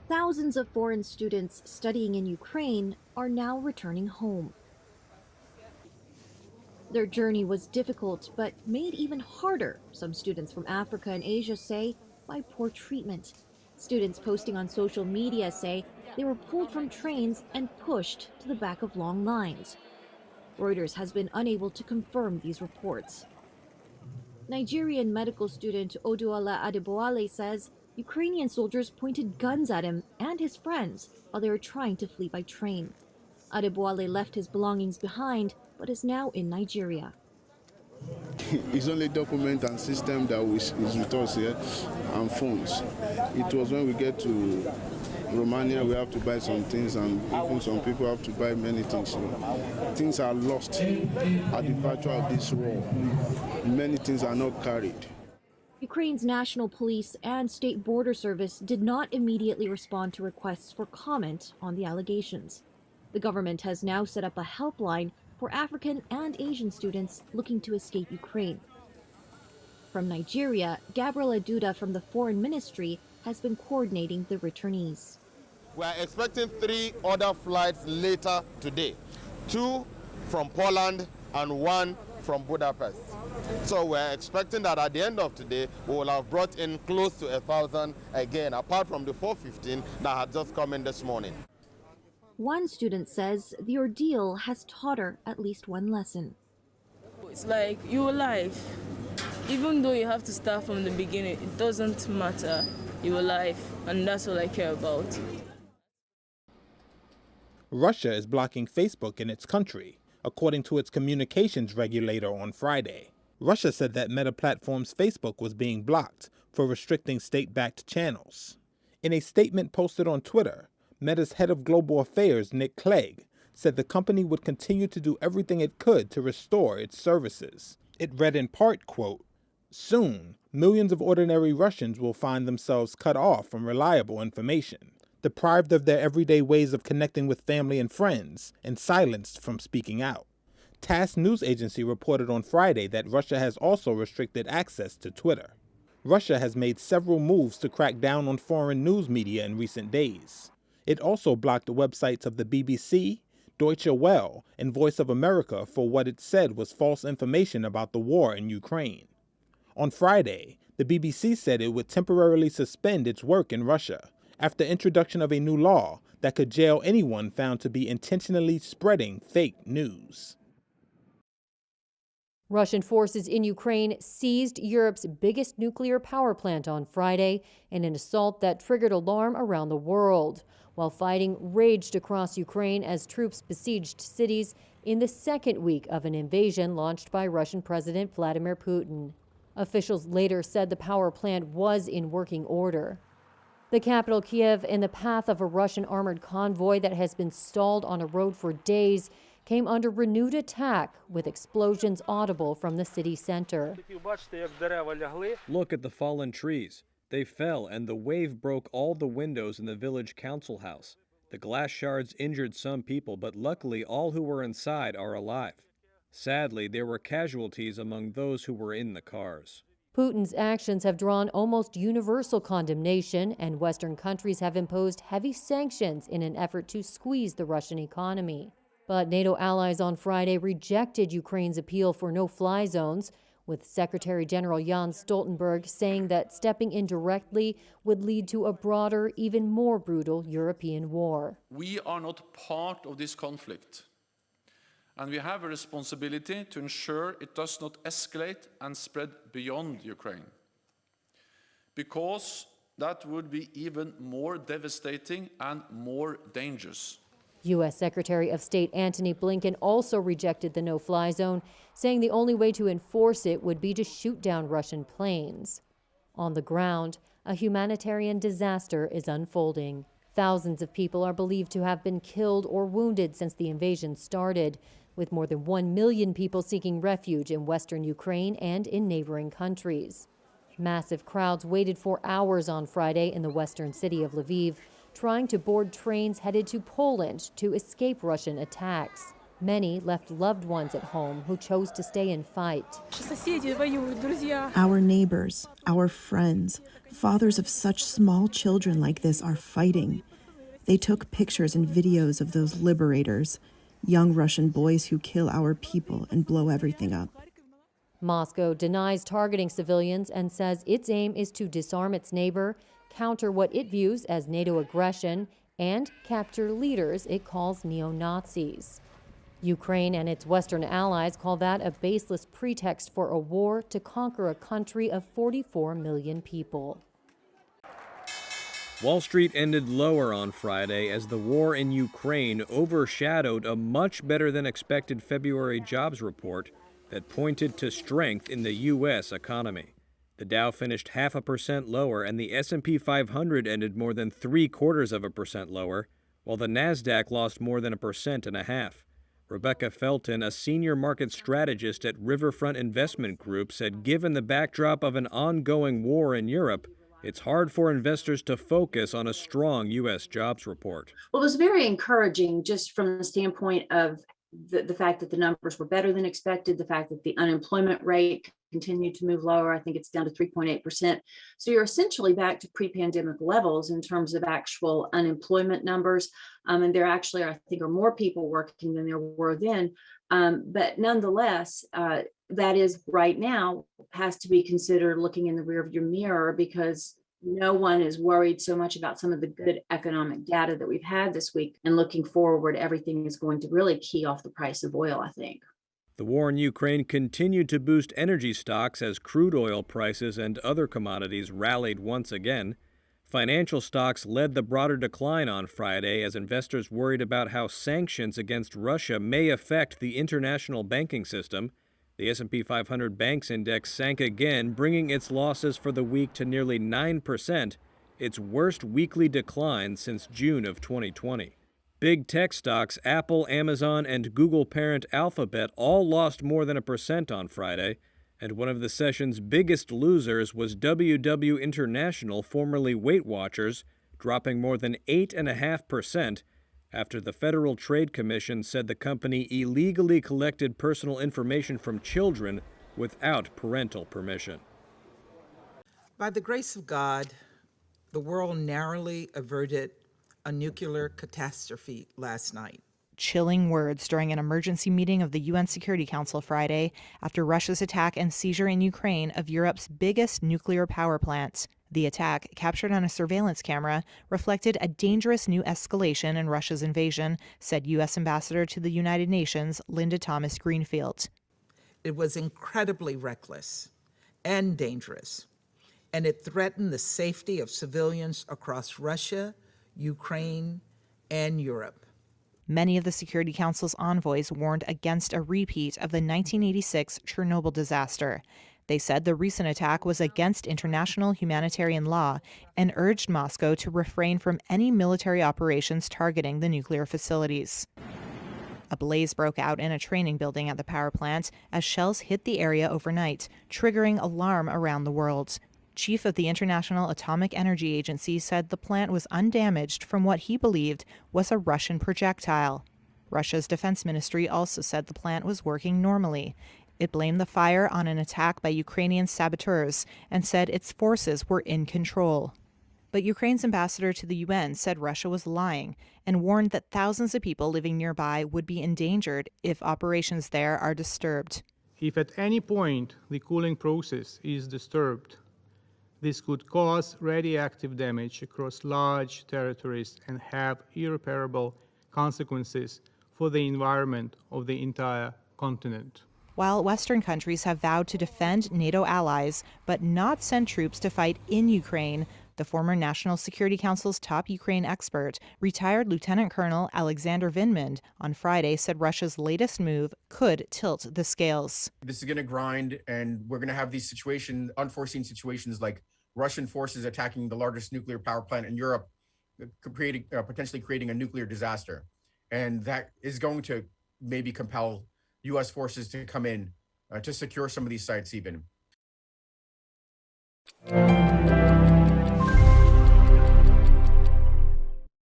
Thousands of foreign students studying in Ukraine are now returning home. Their journey was difficult, but made even harder, some students from Africa and Asia say, by poor treatment. Students posting on social media say they were pulled from trains and pushed to the back of long lines. Reuters has been unable to confirm these reports. Nigerian medical student Oduola Adeboale says Ukrainian soldiers pointed guns at him and his friends while they were trying to flee by train. Adeboale left his belongings behind, but is now in Nigeria. It's only document and system that is with us here, and phones. It was when we get to Romania, we have to buy some things, and even some people have to buy many things. Things are lost at the virtue of this war. Many things are not carried. Ukraine's National Police and State Border Service did not immediately respond to requests for comment on the allegations. The government has now set up a helpline for African and Asian students looking to escape Ukraine. From Nigeria, Gabriela Duda from the Foreign Ministry has been coordinating the returnees. We are expecting 3 other flights later today, 2 from Poland and 1 from Budapest. So we're expecting that at the end of today, we will have brought in close to 1,000 again, apart from the 415 that had just come in this morning. One student says the ordeal has taught her at least one lesson. It's like you're alive. Even though you have to start from the beginning, it doesn't matter. You're alive, and that's all I care about. Russia is blocking Facebook in its country, according to its communications regulator on Friday. Russia said that Meta Platform's Facebook was being blocked for restricting state-backed channels. In a statement posted on Twitter, Meta's head of global affairs, Nick Clegg, said the company would continue to do everything it could to restore its services. It read in part, quote, "Soon, millions of ordinary Russians will find themselves cut off from reliable information, deprived of their everyday ways of connecting with family and friends, and silenced from speaking out." TASS news agency reported on Friday that Russia has also restricted access to Twitter. Russia has made several moves to crack down on foreign news media in recent days. It also blocked the websites of the BBC, Deutsche Welle, and Voice of America for what it said was false information about the war in Ukraine. On Friday, the BBC said it would temporarily suspend its work in Russia after introduction of a new law that could jail anyone found to be intentionally spreading fake news. Russian forces in Ukraine seized Europe's biggest nuclear power plant on Friday in an assault that triggered alarm around the world, while fighting raged across Ukraine as troops besieged cities in the second week of an invasion launched by Russian President Vladimir Putin. Officials later said the power plant was in working order. The capital, Kiev, in the path of a Russian armored convoy that has been stalled on a road for days, came under renewed attack, with explosions audible from the city center. Look at the fallen trees. They fell, and the wave broke all the windows in the village council house. The glass shards injured some people, but luckily all who were inside are alive. Sadly, there were casualties among those who were in the cars. Putin's actions have drawn almost universal condemnation, and Western countries have imposed heavy sanctions in an effort to squeeze the Russian economy. But NATO allies on Friday rejected Ukraine's appeal for no-fly zones, with Secretary General Jens Stoltenberg saying that stepping in directly would lead to a broader, even more brutal European war. We are not part of this conflict, and we have a responsibility to ensure it does not escalate and spread beyond Ukraine, because that would be even more devastating and more dangerous. U.S. Secretary of State Antony Blinken also rejected the no-fly zone, saying the only way to enforce it would be to shoot down Russian planes. On the ground, a humanitarian disaster is unfolding. Thousands of people are believed to have been killed or wounded since the invasion started, with more than 1 million people seeking refuge in western Ukraine and in neighboring countries. Massive crowds waited for hours on Friday in the western city of Lviv, trying to board trains headed to Poland to escape Russian attacks. Many left loved ones at home who chose to stay and fight. Our neighbors, our friends, fathers of such small children like this are fighting. They took pictures and videos of those liberators, young Russian boys who kill our people and blow everything up. Moscow denies targeting civilians and says its aim is to disarm its neighbor, counter what it views as NATO aggression, and capture leaders it calls neo-Nazis. Ukraine and its Western allies call that a baseless pretext for a war to conquer a country of 44 million people. Wall Street ended lower on Friday as the war in Ukraine overshadowed a much better than expected February jobs report that pointed to strength in the U.S. economy. The Dow finished 0.5% lower and the S&P 500 ended more than 0.75% lower, while the Nasdaq lost more than 1.5%. Rebecca Felton, a senior market strategist at Riverfront Investment Group, said given the backdrop of an ongoing war in Europe, it's hard for investors to focus on a strong U.S. jobs report. Well, it was very encouraging just from the standpoint of the fact that the numbers were better than expected, the fact that the unemployment rate continued to move lower. I think it's down to 3.8%. So you're essentially back to pre-pandemic levels in terms of actual unemployment numbers. And there actually, I think, are more people working than there were then. But nonetheless, that is right now has to be considered looking in the rearview mirror because no one is worried so much about some of the good economic data that we've had this week. And looking forward, everything is going to really key off the price of oil, I think. The war in Ukraine continued to boost energy stocks as crude oil prices and other commodities rallied once again. Financial stocks led the broader decline on Friday as investors worried about how sanctions against Russia may affect the international banking system. The S&P 500 Banks Index sank again, bringing its losses for the week to nearly 9%, its worst weekly decline since June of 2020. Big tech stocks Apple, Amazon, and Google parent Alphabet all lost more than 1% on Friday, and one of the session's biggest losers was WW International, formerly Weight Watchers, dropping more than 8.5% after the Federal Trade Commission said the company illegally collected personal information from children without parental permission. By the grace of God, the world narrowly averted a nuclear catastrophe last night. Chilling words during an emergency meeting of the UN Security Council Friday after Russia's attack and seizure in Ukraine of Europe's biggest nuclear power plant. The attack, captured on a surveillance camera, reflected a dangerous new escalation in Russia's invasion, said U.S. Ambassador to the United Nations, Linda Thomas-Greenfield. It was incredibly reckless and dangerous, and it threatened the safety of civilians across Russia, Ukraine, and Europe. Many of the Security Council's envoys warned against a repeat of the 1986 Chernobyl disaster. They said the recent attack was against international humanitarian law and urged Moscow to refrain from any military operations targeting the nuclear facilities. A blaze broke out in a training building at the power plant as shells hit the area overnight, triggering alarm around the world. Chief of the International Atomic Energy Agency said the plant was undamaged from what he believed was a Russian projectile. Russia's defense ministry also said the plant was working normally. It blamed the fire on an attack by Ukrainian saboteurs and said its forces were in control. But Ukraine's ambassador to the UN said Russia was lying and warned that thousands of people living nearby would be endangered if operations there are disturbed. If at any point the cooling process is disturbed, this could cause radioactive damage across large territories and have irreparable consequences for the environment of the entire continent. While Western countries have vowed to defend NATO allies but not send troops to fight in Ukraine, the former National Security Council's top Ukraine expert, retired Lieutenant Colonel Alexander Vindman, on Friday said Russia's latest move could tilt the scales. This is going to grind, and we're going to have these unforeseen situations like Russian forces attacking the largest nuclear power plant in Europe, potentially creating a nuclear disaster. And that is going to maybe compel U.S. forces to come in to secure some of these sites even.